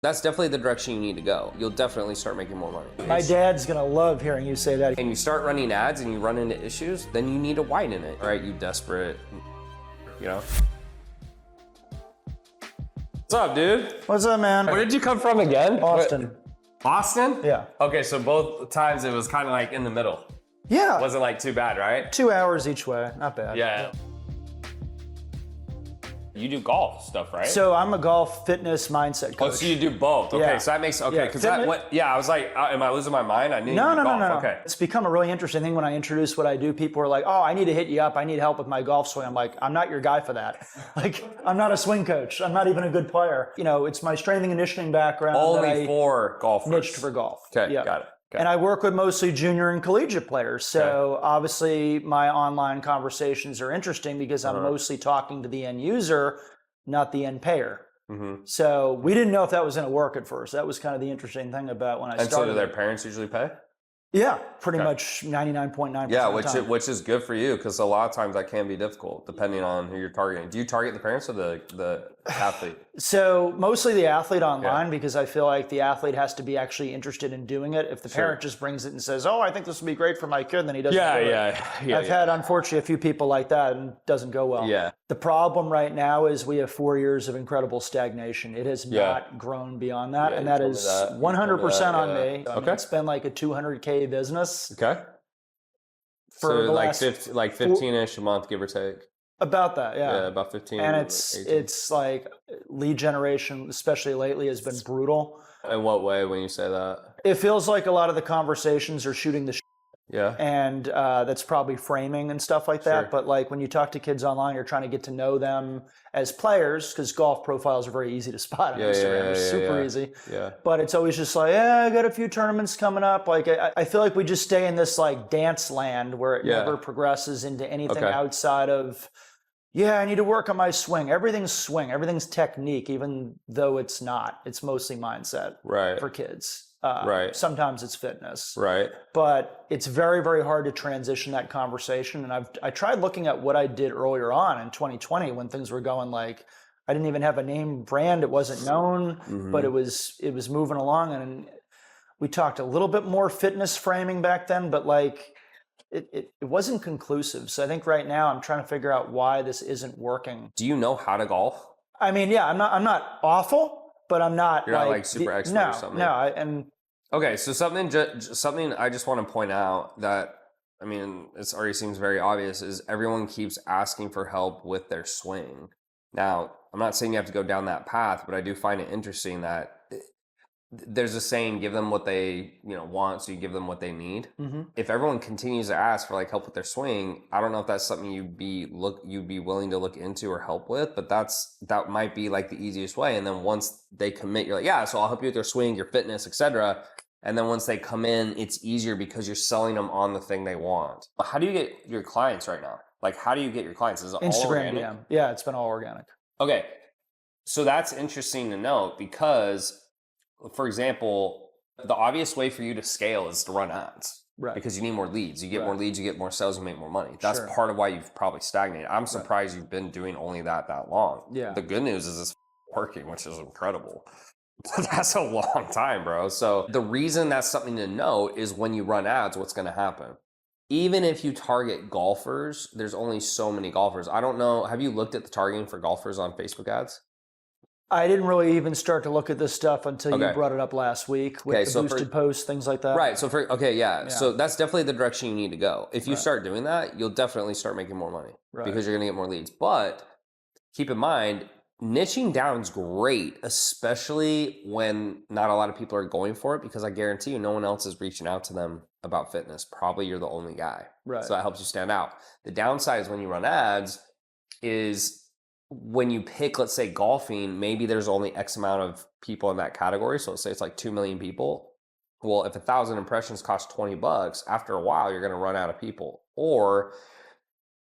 That's definitely the direction you need to go. You'll definitely start making more money. My dad's gonna love hearing you say that. And you start running ads and you run into issues, then you need to widen it. All right, you desperate, you know? What's up, dude? What's up, man? Where did you come from again? Austin. Austin? Yeah. Okay, so both times it was kind of like in the middle. Yeah. It wasn't like too bad, right? 2 hours each way, not bad. Yeah. You do golf stuff, right? So I'm a golf fitness mindset coach. Oh, so you do both. Okay, Yeah. so that makes, okay, Yeah, because fitness- I was like, am I losing my mind? I need No, to do no, no, golf. no. Okay. It's become a really interesting thing when I introduce what I do. People are like, oh, I need to hit you up. I need help with my golf swing. I'm like, I'm not your guy for that. Like, I'm not a swing coach. I'm not even a good player. You know, it's my strength and conditioning background. Only for golfers. Niched for golf. Okay, Yeah. got it. Okay. And I work with mostly junior and collegiate players. So obviously my online conversations are interesting because I'm mostly talking to the end user, not the end payer. Mm-hmm. So we didn't know if that was going to work at first. That was kind of the interesting thing about when I started. And so do their parents usually pay? Yeah, pretty much 99.9%. Yeah, of the time. which is good for you because a lot of times that can be difficult depending on who you're targeting. Do you target the parents or the athlete? So mostly the athlete online because I feel like the athlete has to be actually interested in doing it. If the parent just brings it and says, "Oh, I think this would be great for my kid," then he doesn't. do it. I've had unfortunately a few people like that and it doesn't go well. Yeah. The problem right now is we have 4 years of incredible stagnation. It has not grown beyond that, and that is 100% on me. I mean, it's been like a 200K business. Okay. For So the like last 15-ish a month, give or take. About that, Yeah, about 15. and 18. it's like lead generation, especially lately, has been brutal. In what way when you say that? It feels like a lot of the conversations are shooting the Yeah. and that's probably framing and stuff like that. Sure. But like when you talk to kids online, you're trying to get to know them as players because golf profiles are very easy to spot on Instagram. It's super easy. Yeah. But it's always just like, I got a few tournaments coming up. Like I feel like we just stay in this like dance land where it never progresses into anything outside of, I need to work on my swing. Everything's swing. Everything's technique, even though it's not. It's mostly mindset for kids. Sometimes it's fitness. Right. But it's very, very hard to transition that conversation. And I tried looking at what I did earlier on in 2020 when things were going like, I didn't even have a name brand. It wasn't known, but it was moving along. And we talked a little bit more fitness framing back then, but like it wasn't conclusive. So I think right now I'm trying to figure out why this isn't working. Do you know how to golf? I mean, I'm not awful, but I'm not. You're not like super expert or something. No. Okay, so something I just want to point out that, I mean, it already seems very obvious, is everyone keeps asking for help with their swing. Now, I'm not saying you have to go down that path, but I do find it interesting that there's a saying, give them what they want, so you give them what they need. If everyone continues to ask for like help with their swing, I don't know if that's something you'd be willing to look into or help with, but that might be like the easiest way. And then once they commit, you're like, so I'll help you with your swing, your fitness, etc. And then once they come in, it's easier because you're selling them on the thing they want. How do you get your clients right now? Like, how do you get your clients? Is it all organic? Instagram DM. Yeah, it's been all organic. Okay, so that's interesting to note because, for example, the obvious way for you to scale is to run ads. Right. Because you need more leads. You get more leads, you get more sales, you make more money. That's part of why you've probably stagnated. I'm surprised you've been doing only that long. Yeah. The good news is it's working, which is incredible. That's a long time, bro. So the reason that's something to note is when you run ads, what's going to happen? Even if you target golfers, there's only so many golfers. I don't know. Have you looked at the targeting for golfers on Facebook ads? I didn't really even start to look at this stuff until you brought it up last week with the boosted posts, things like that. Right. So so that's definitely the direction you need to go. If you start doing that, you'll definitely start making more money because you're going to get more leads. But keep in mind, niching down is great, especially when not a lot of people are going for it, because I guarantee you no one else is reaching out to them about fitness. Probably you're the only guy. Right. So that helps you stand out. The downside is when you run ads is when you pick, let's say golfing, maybe there's only X amount of people in that category. So let's say it's like 2 million people. Well, if 1,000 impressions cost $20, after a while, you're going to run out of people. Or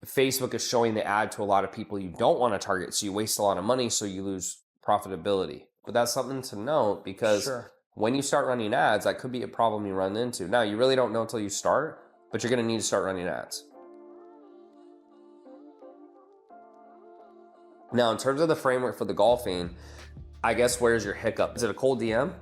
Facebook is showing the ad to a lot of people you don't want to target. So you waste a lot of money. So you lose profitability. But that's something to note because when you start running ads, that could be a problem you run into. Now, you really don't know until you start, but you're going to need to start running ads. Now, in terms of the framework for the golfing, I guess where's your hiccup? Is it a cold DM?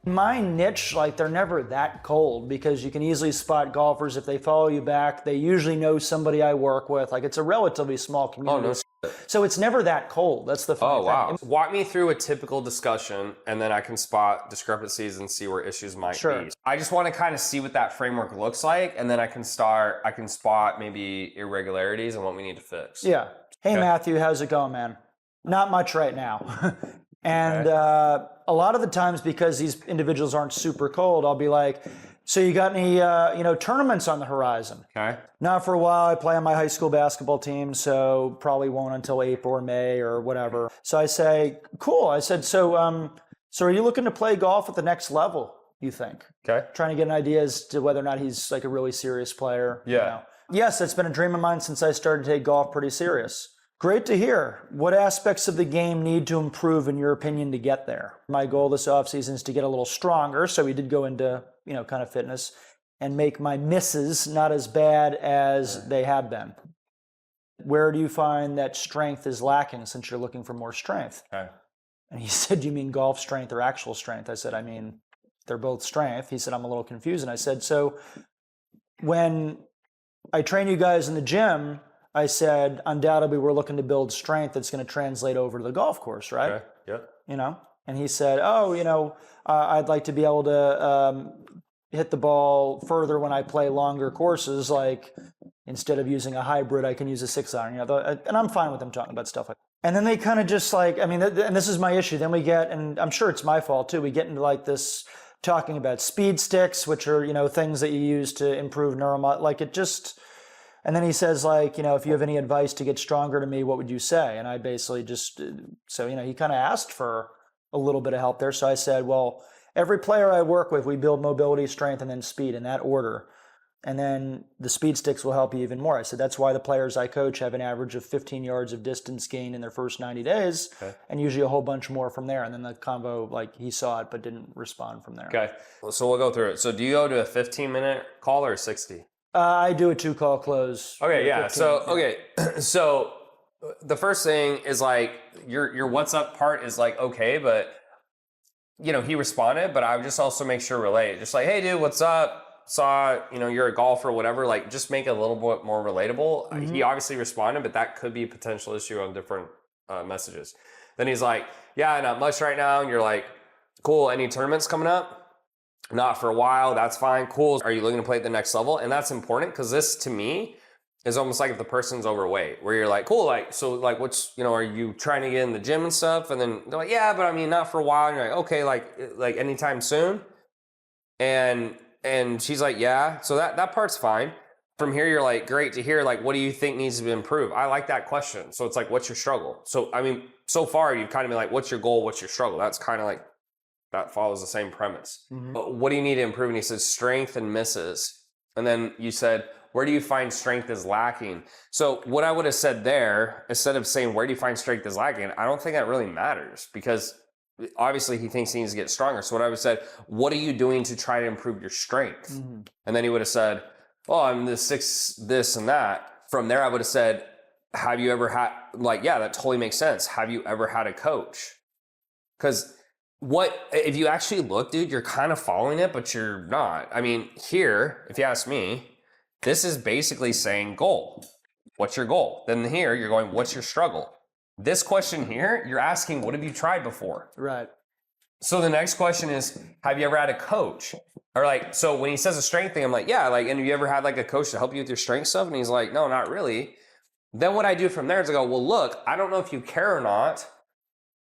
My niche, like they're never that cold because you can easily spot golfers if they follow you back. They usually know somebody I work with. Like it's a relatively small community. Oh, no. So it's never that cold. That's the funny Oh, wow. thing. Walk me through a typical discussion, and then I can spot discrepancies and see where issues might Sure. be. I just want to kind of see what that framework looks like, and then I can spot maybe irregularities and what we need to fix. Yeah. Hey, Okay. Matthew, how's it going, man? Not much right now. And a lot of the times, because these individuals aren't super cold, I'll be like, so you got any tournaments on the horizon? Okay. Not for a while. I play on my high school basketball team, so probably won't until April or May or whatever. So I say, cool. I said, so are you looking to play golf at the next level, you think? Okay. Trying to get an idea as to whether or not he's like a really serious player. Yeah. Yes, that's been a dream of mine since I started to take golf pretty serious. Great to hear. What aspects of the game need to improve, in your opinion, to get there? My goal this offseason is to get a little stronger, so we did go into, kind of fitness, and make my misses not as bad as they have been. Where do you find that strength is lacking since you're looking for more strength? Okay. And he said, do you mean golf strength or actual strength? I said, I mean, they're both strength. He said, I'm a little confused. And I said, so when I train you guys in the gym, I said, undoubtedly, we're looking to build strength that's going to translate over to the golf course, right? Okay. Yep. And he said, I'd like to be able to hit the ball further when I play longer courses. Like instead of using a hybrid, I can use a 6-iron. And I'm fine with them talking about stuff like that. And then they kind of just like, and this is my issue. Then we get, and I'm sure it's my fault too, we get into like this talking about speed sticks, which are, things that you use to improve and then he says like, if you have any advice to get stronger to me, what would you say? And I basically just, he kind of asked for a little bit of help there. So I said, well, every player I work with, we build mobility, strength, and then speed in that order. And then the speed sticks will help you even more. I said, that's why the players I coach have an average of 15 yards of distance gain in their first 90 days, and usually a whole bunch more from there. And then the combo, like he saw it, but didn't respond from there. Okay. So we'll go through it. So do you go to a 15-minute call or a 60? I do a 2-call close. Okay, yeah. 15, so the first thing is like your what's up part is like okay, but he responded, but I would just also make sure relate. Just like, hey dude, what's up? Saw, you're a golfer or whatever, like just make it a little bit more relatable. Mm-hmm. He obviously responded, but that could be a potential issue on different messages. Then he's like, yeah, not much right now. And you're like, cool, any tournaments coming up? Not for a while. That's fine. Cool. Are you looking to play at the next level? And that's important because this, to me, is almost like if the person's overweight, where you're like, cool, like, so like, what's, are you trying to get in the gym and stuff? And then they're like, yeah, but I mean, not for a while. And you're like, okay, like anytime soon. And she's like, yeah. So that part's fine. From here, you're like, great to hear. Like, what do you think needs to be improved? I like that question. So it's like, what's your struggle? So, I mean, so far you've kind of been like, what's your goal? What's your struggle? That's kind of like, that follows the same premise. Mm-hmm. But what do you need to improve? And he says strength and misses. And then you said, where do you find strength is lacking? So what I would have said there, instead of saying, where do you find strength is lacking? I don't think that really matters because obviously he thinks he needs to get stronger. So what I would have said, what are you doing to try to improve your strength? Mm-hmm. And then he would have said, oh, I'm this and that. From there, I would have said, have you ever had, like, yeah, that totally makes sense. Have you ever had a coach? Because if you actually look, dude, you're kind of following it, but you're not. I mean, here, if you ask me, this is basically saying goal. What's your goal? Then here, you're going, what's your struggle? This question here, you're asking, what have you tried before? Right. So the next question is, have you ever had a coach? Or like, so when he says a strength thing, I'm like, yeah, like, and have you ever had like a coach to help you with your strength stuff? And he's like, no, not really. Then what I do from there is I go, well, look, I don't know if you care or not,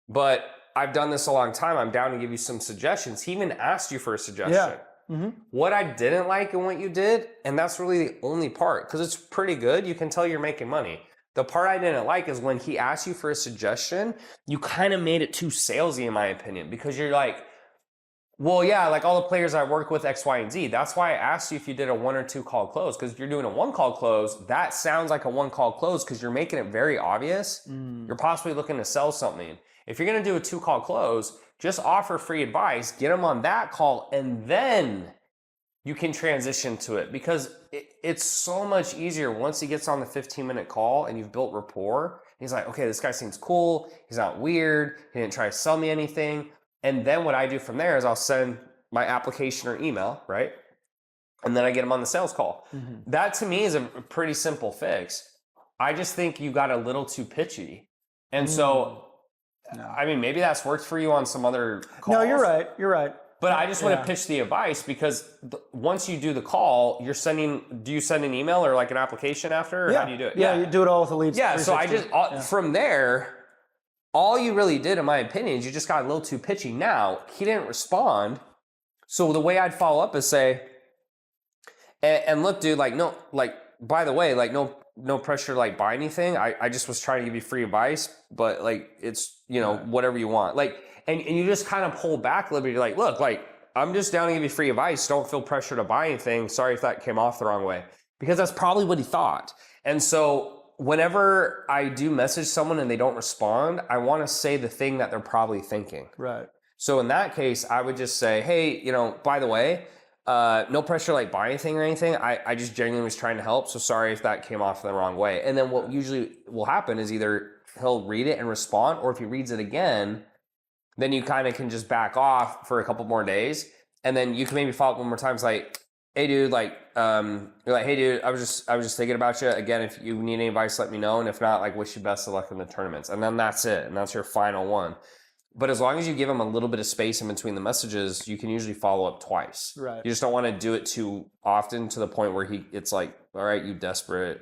but I've done this a long time. I'm down to give you some suggestions. He even asked you for a suggestion. Yeah. Mm-hmm. What I didn't like in what you did, and that's really the only part, because it's pretty good. You can tell you're making money. The part I didn't like is when he asked you for a suggestion, you kind of made it too salesy, in my opinion, because you're like, well, yeah, like all the players I work with, X, Y, and Z. That's why I asked you if you did a 1 or 2 call close, because if you're doing a 1 call close, that sounds like a 1 call close because you're making it very obvious. You're possibly looking to sell something. If you're going to do a 2 call close, just offer free advice, get them on that call, and then you can transition to it because it's so much easier once he gets on the 15-minute call and you've built rapport He's like, okay, this guy seems cool. He's not weird. He didn't try to sell me anything. And then what I do from there is I'll send my application or email, right? And then I get him on the sales call. That to me is a pretty simple fix. I just think you got a little too pitchy. And so, I mean, maybe that's worked for you on some other calls. No, you're right. You're right. But I just want to pitch the advice because once you do the call, do you send an email or like an application after? Or how do you do it? Yeah, you do it all with the leads. Yeah, so I just, from there, all you really did, in my opinion, is you just got a little too pitchy. Now, he didn't respond. So the way I'd follow up is say, and look, dude, like, no, like, by the way, like, no pressure to like buy anything. I just was trying to give you free advice, but like, it's, whatever you want. Like, and you just kind of pull back a little bit. You're like, look, like, I'm just down to give you free advice. Don't feel pressure to buy anything. Sorry if that came off the wrong way. Because that's probably what he thought. And so whenever I do message someone and they don't respond, I want to say the thing that they're probably thinking. Right. So in that case, I would just say, hey, by the way, no pressure to like buy anything or anything. I just genuinely was trying to help. So sorry if that came off the wrong way. And then what usually will happen is either he'll read it and respond, or if he reads it again, then you kind of can just back off for a couple more days. And then you can maybe follow up one more time. It's like, hey dude, like, you're like, hey dude, I was just thinking about you. Again, if you need any advice, let me know. And if not, like, wish you best of luck in the tournaments. And then that's it. And that's your final one. But as long as you give him a little bit of space in between the messages, you can usually follow up twice. Right. You just don't want to do it too often to the point where it's like, all right, you desperate,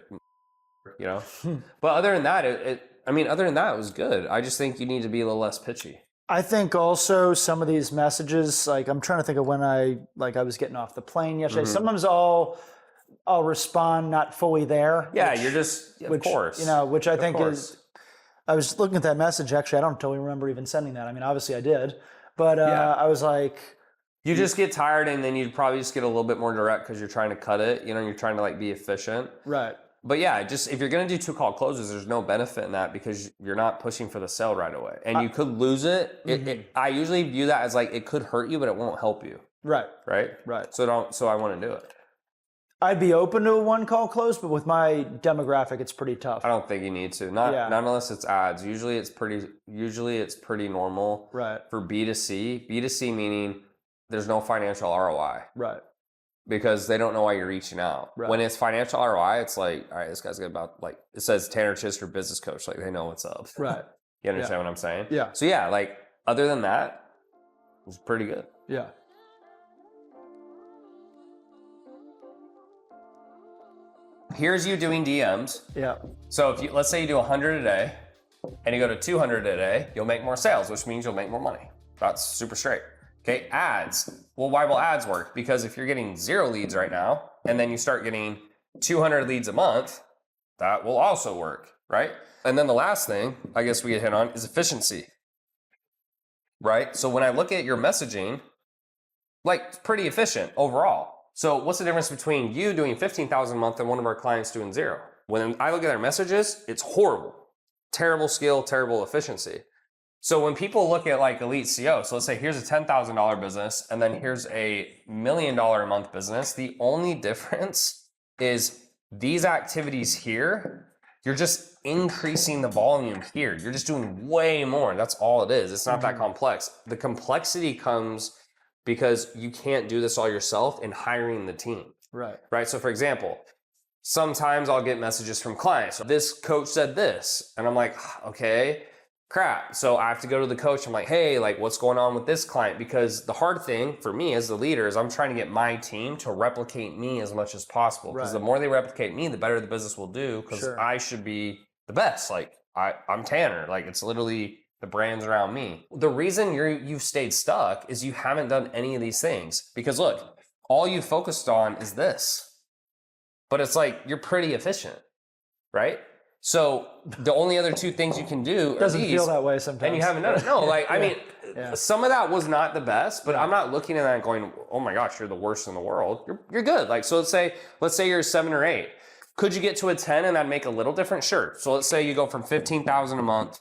But other than that, it was good. I just think you need to be a little less pitchy. I think also some of these messages, like I'm trying to think of when I was getting off the plane yesterday. Sometimes I'll respond not fully there. Yeah, you're just, of course. Which I think is, I was looking at that message, actually, I don't totally remember even sending that. I mean, obviously I did, but I was like. You just get tired and then you'd probably just get a little bit more direct because you're trying to cut it, you're trying to like be efficient. Right. But yeah, just if you're going to do 2 call closes, there's no benefit in that because you're not pushing for the sale right away. And you could lose it. I usually view that as like, it could hurt you, but it won't help you. Right. Right? Right. So I want to do it. I'd be open to a 1 call close, but with my demographic, it's pretty tough. I don't think you need to. Not unless it's ads. Usually it's pretty normal. Right. For B2C. B2C meaning there's no financial ROI. Right. Because they don't know why you're reaching out. Right. When it's financial ROI, it's like, all right, this guy's about like, it says tanner.chidester business coach. Like they know what's up. Right. You understand what I'm saying? Yeah. So yeah, like other than that, it was pretty good. Yeah. Here's you doing DMs. Yeah. So if let's say you do 100 a day and you go to 200 a day, you'll make more sales, which means you'll make more money. That's super straight. Okay, ads. Well, why will ads work? Because if you're getting 0 leads right now, and then you start getting 200 leads a month, that will also work, right? And then the last thing, I guess we get hit on, is efficiency, right? So when I look at your messaging, like it's pretty efficient overall. So what's the difference between you doing 15,000 a month and one of our clients doing 0? When I look at their messages, it's horrible. Terrible skill, terrible efficiency. So when people look at like Elite CO, so let's say here's a $10,000 business and then here's a $1 million a month business. The only difference is these activities here, you're just increasing the volume here. You're just doing way more. That's all it is. It's not that complex. The complexity comes because you can't do this all yourself in hiring the team. Right. Right. So for example, sometimes I'll get messages from clients. This coach said this, and I'm like, okay. Crap. So I have to go to the coach. I'm like, hey, like what's going on with this client? Because the hard thing for me as the leader is I'm trying to get my team to replicate me as much as possible. Because the more they replicate me, the better the business will do. Because I should be the best. Like I'm Tanner. Like it's literally the brand's around me. The reason you've stayed stuck is you haven't done any of these things. Because look, all you focused on is this. But it's like you're pretty efficient, right? So the only other 2 things you can do are doesn't these, feel that way sometimes. and you haven't done it. No, like I mean, some of that was not the best, but I'm not looking at that and going, "Oh my gosh, you're the worst in the world." You're good. Like so, let's say you're a 7 or 8. Could you get to a 10 and that'd make a little different? Sure. So let's say you go from 15,000 a month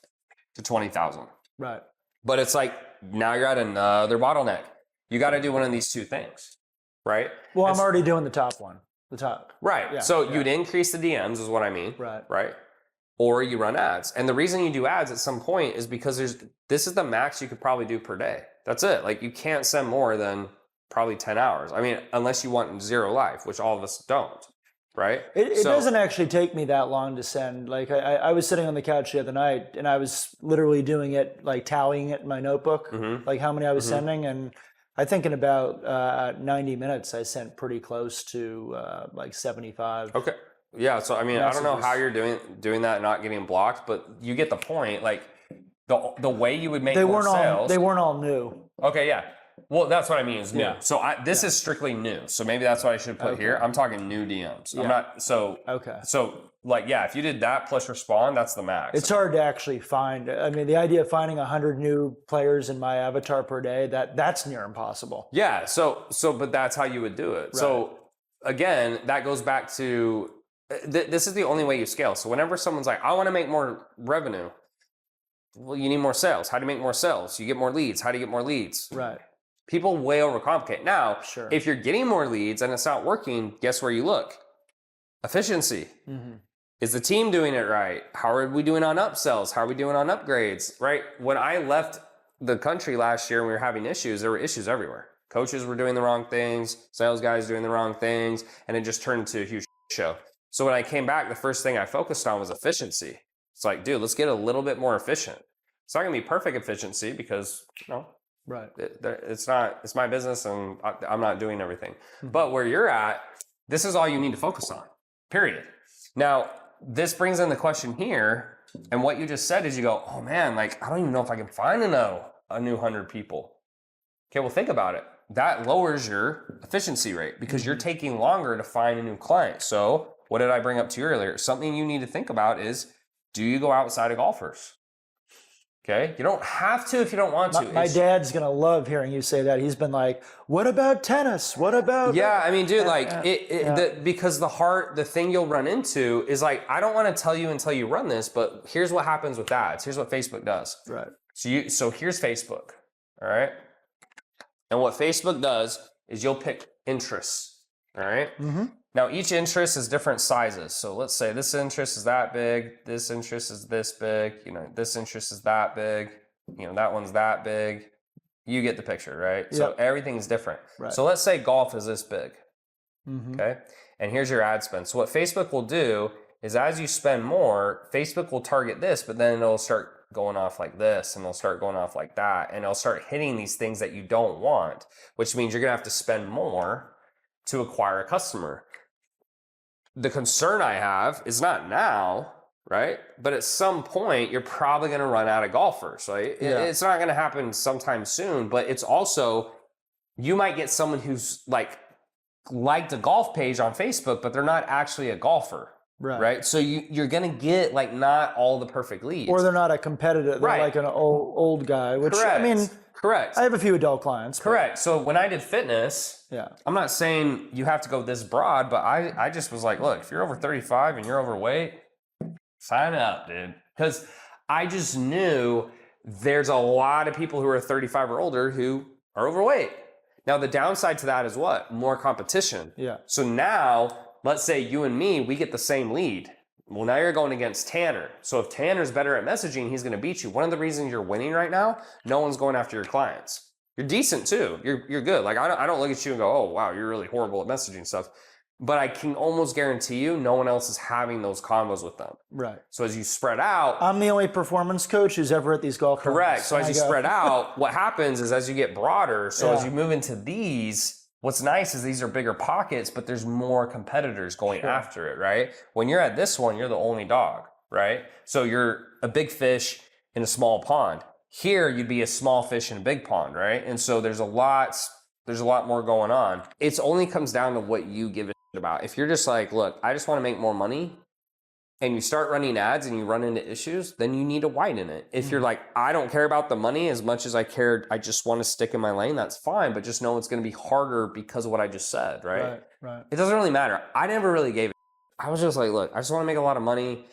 to 20,000. Right. But it's like now you're at another bottleneck. You got to do one of these 2 things, right? Well, I'm already doing the top one. The top. Right. Yeah, So you'd increase the DMs is what I mean. Right. Right. or you run ads. And the reason you do ads at some point is because this is the max you could probably do per day. That's it. Like you can't send more than probably 10 hours. I mean, unless you want zero life, which all of us don't, right? It doesn't actually take me that long to send. Like I was sitting on the couch the other night and I was literally doing it, like tallying it in my notebook, like how many I was sending. And I think in about 90 minutes, I sent pretty close to like 75. Okay. Yeah. So, I mean, I don't know how you're doing that and not getting blocked, but you get the point. Like the way you would make more sales. They weren't all new. Okay. Yeah. Well, that's what I mean is new. Yeah. So this is strictly new. So maybe that's what I should put here. I'm talking new DMs. Yeah. I'm not, so, Okay. So like, yeah, if you did that plus respond, that's the max. It's hard to actually find. I mean, the idea of finding 100 new players in my avatar per day, that's near impossible. Yeah. So, but that's how you would do it. Right. So again, that goes back to, this is the only way you scale. So whenever someone's like, I want to make more revenue, well, you need more sales. How do you make more sales? You get more leads. How do you get more leads? Right. People way overcomplicate. Now, sure. If you're getting more leads and it's not working, guess where you look? Efficiency. Is the team doing it right? How are we doing on upsells? How are we doing on upgrades? Right? When I left the country last year and we were having issues, there were issues everywhere. Coaches were doing the wrong things, sales guys doing the wrong things, and it just turned into a huge show. So when I came back, the first thing I focused on was efficiency. It's like, dude, let's get a little bit more efficient. It's not gonna be perfect efficiency because, right. It's my business and I'm not doing everything. But where you're at, this is all you need to focus on, period. Now, this brings in the question here. And what you just said is you go, oh man, like, I don't even know if I can find a new 100 people. Okay, well, think about it. That lowers your efficiency rate because you're taking longer to find a new client. So what did I bring up to you earlier? Something you need to think about is, do you go outside of golfers? Okay, you don't have to if you don't want to. My dad's gonna love hearing you say that. He's been like, "What about tennis? What about?" Yeah, I mean, dude, because the thing you'll run into is like, I don't want to tell you until you run this, but here's what happens with ads. Here's what Facebook does. Right. So here's Facebook. All right, and what Facebook does is you'll pick interests. All right. Now, each interest is different sizes. So let's say this interest is that big, this interest is this big, this interest is that big, that one's that big. You get the picture, right? Yep. So everything is different. Right. So let's say golf is this big, okay? And here's your ad spend. So what Facebook will do is as you spend more, Facebook will target this, but then it'll start going off like this, and it'll start going off like that, and it'll start hitting these things that you don't want, which means you're gonna have to spend more to acquire a customer. The concern I have is not now, right? But at some point, you're probably going to run out of golfers, right? It's not going to happen sometime soon, but it's also, you might get someone who's liked a golf page on Facebook, but they're not actually a golfer, right? So you're going to get not all the perfect leads. Or they're not a competitor. They're like an old guy, which Correct. I mean, correct. I have a few adult clients. Correct. So when I did fitness, I'm not saying you have to go this broad, but I just was like, look, if you're over 35 and you're overweight, sign up, dude. Because I just knew there's a lot of people who are 35 or older who are overweight. Now, the downside to that is what? More competition. Yeah. So now, let's say you and me, we get the same lead. Well, now you're going against Tanner. So if Tanner's better at messaging, he's going to beat you. One of the reasons you're winning right now, no one's going after your clients. You're decent too. You're good. Like I don't look at you and go, oh wow, you're really horrible at messaging stuff. But I can almost guarantee you, no one else is having those combos with them. Right. So as you spread out, I'm the only performance coach who's ever at these golf tournaments. Correct. So as you spread out, what happens is as you get broader. So as you move into these, what's nice is these are bigger pockets, but there's more competitors going after it, right? When you're at this one, you're the only dog, right? So you're a big fish in a small pond. Here, you'd be a small fish in a big pond, right? And so there's a lot more going on. It only comes down to what you give a shit about. If you're just like, look, I just want to make more money, and you start running ads and you run into issues, then you need to widen it. If you're like, I don't care about the money as much as I cared, I just want to stick in my lane, that's fine. But just know it's going to be harder because of what I just said, right? Right. It doesn't really matter. I never really gave it. I was just like, look, I just want to make a lot of money.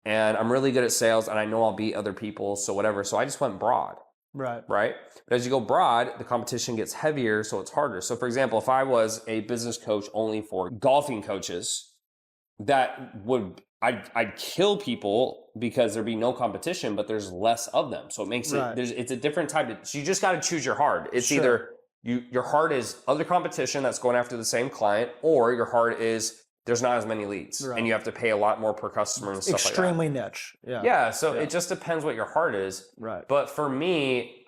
And I'm really good at sales and I know I'll beat other people, so whatever. So I just went broad. Right. But as you go broad, the competition gets heavier, so it's harder. So for example, if I was a business coach only for golfing coaches, I'd kill people because there'd be no competition, but there's less of them. So it makes it's a different type of, so you just got to choose your hard. It's either your hard is other competition that's going after the same client, or your hard is there's not as many leads and you have to pay a lot more per customer and stuff like that. Extremely niche. Yeah. So it just depends what your hard is. Right. But for me,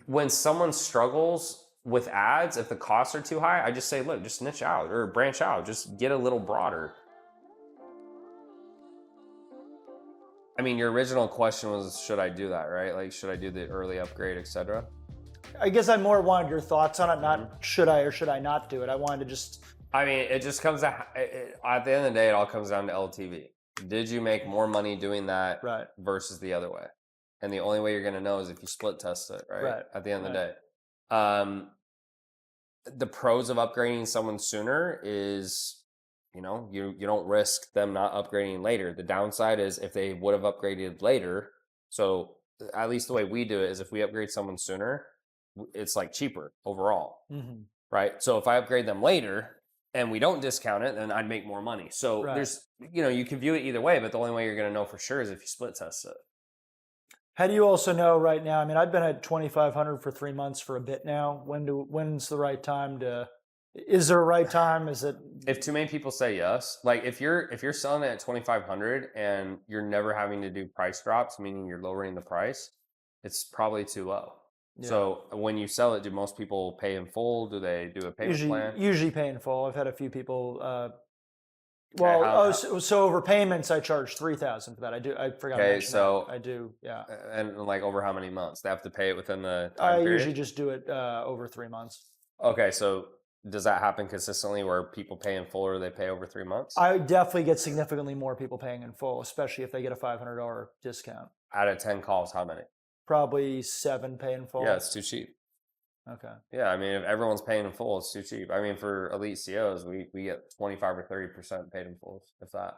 when someone struggles with ads, if the costs are too high, I just say, look, just niche out or branch out, just get a little broader. I mean, your original question was, should I do that, right? Like, should I do the early upgrade, etc.? I guess I more wanted your thoughts on it, not should I or should I not do it. I wanted to just... I mean, it just comes at the end of the day, it all comes down to LTV. Did you make more money doing that versus the other way? And the only way you're going to know is if you split test it, right? At the end of the day. The pros of upgrading someone sooner is, you know, you don't risk them not upgrading later. The downside is if they would have upgraded later. So at least the way we do it is if we upgrade someone sooner, it's like cheaper overall, right? So if I upgrade them later and we don't discount it, then I'd make more money. So there's, you know, you can view it either way, but the only way you're going to know for sure is if you split test it. How do you also know right now? I mean, I've been at 2,500 for 3 months for a bit now. When's the right time to? Is there a right time? Is it? If too many people say yes, like if you're selling it at 2,500 and you're never having to do price drops, meaning you're lowering the price, it's probably too low. Yeah. So when you sell it, do most people pay in full? Do they do a payment plan? Usually pay in full. I've had a few people. So over payments, I charge $3,000 for that. I forgot to mention that. I do, yeah. And like over how many months? They have to pay it within the time period? I usually just do it over 3 months. Okay, so does that happen consistently where people pay in full or they pay over 3 months? I definitely get significantly more people paying in full, especially if they get a $500 discount. Out of 10 calls, how many? Probably 7 pay in full. Yeah, it's too cheap. Okay. Yeah, I mean, if everyone's paying in full, it's too cheap. I mean, for elite COs, we get 25 or 30% paid in full, if that.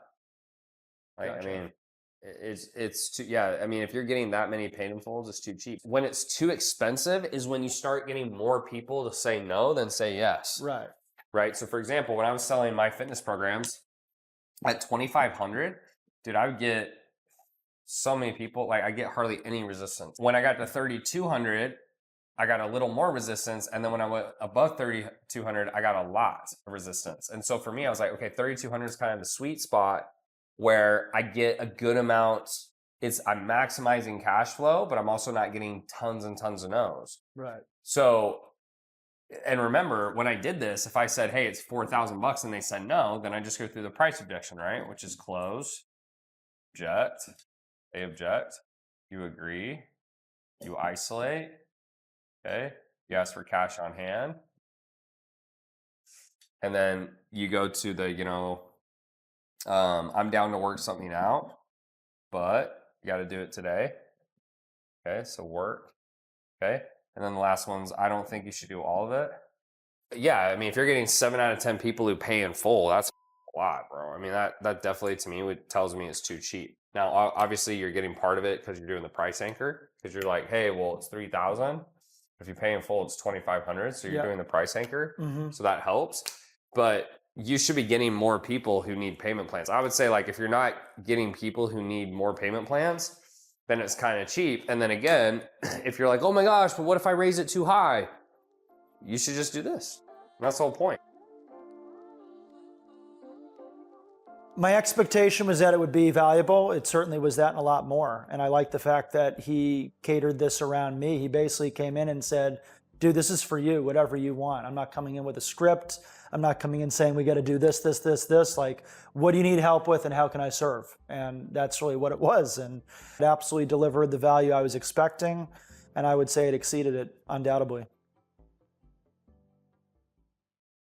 Like, gotcha. I mean, it's too, yeah, I mean, if you're getting that many paid in fulls, it's too cheap. When it's too expensive is when you start getting more people to say no than say yes. Right. Right. So for example, when I was selling my fitness programs at 2,500, dude, I would get so many people, like I get hardly any resistance. When I got to 3,200, I got a little more resistance. And then when I went above 3,200, I got a lot of resistance. And so for me, I was like, okay, 3,200 is kind of the sweet spot where I get a good amount. I'm maximizing cash flow, but I'm also not getting tons and tons of no's. Right. So, and remember when I did this, if I said, hey, it's $4,000 and they said no, then I just go through the price objection, right? Which is close, object, they object, you agree, you isolate. Okay, you ask for cash on hand. And then you go to the, you know, I'm down to work something out, but you got to do it today. Okay, so work. Okay, and then the last one's, I don't think you should do all of it. Yeah, I mean, if you're getting 7 out of 10 people who pay in full, that's a lot, bro. I mean, that definitely to me tells me it's too cheap. Now, obviously, you're getting part of it because you're doing the price anchor, because you're like, hey, well, it's 3,000. If you pay in full, it's 2,500. So you're doing the price anchor. So that helps. But you should be getting more people who need payment plans. I would say, like, if you're not getting people who need more payment plans, then it's kind of cheap. And then again, if you're like, oh my gosh, but what if I raise it too high? You should just do this. And that's the whole point. My expectation was that it would be valuable. It certainly was that and a lot more. And I like the fact that he catered this around me. He basically came in and said, dude, this is for you, whatever you want. I'm not coming in with a script. I'm not coming in saying we got to do this, this, this, this. Like, what do you need help with and how can I serve? And that's really what it was. And it absolutely delivered the value I was expecting. And I would say it exceeded it undoubtedly.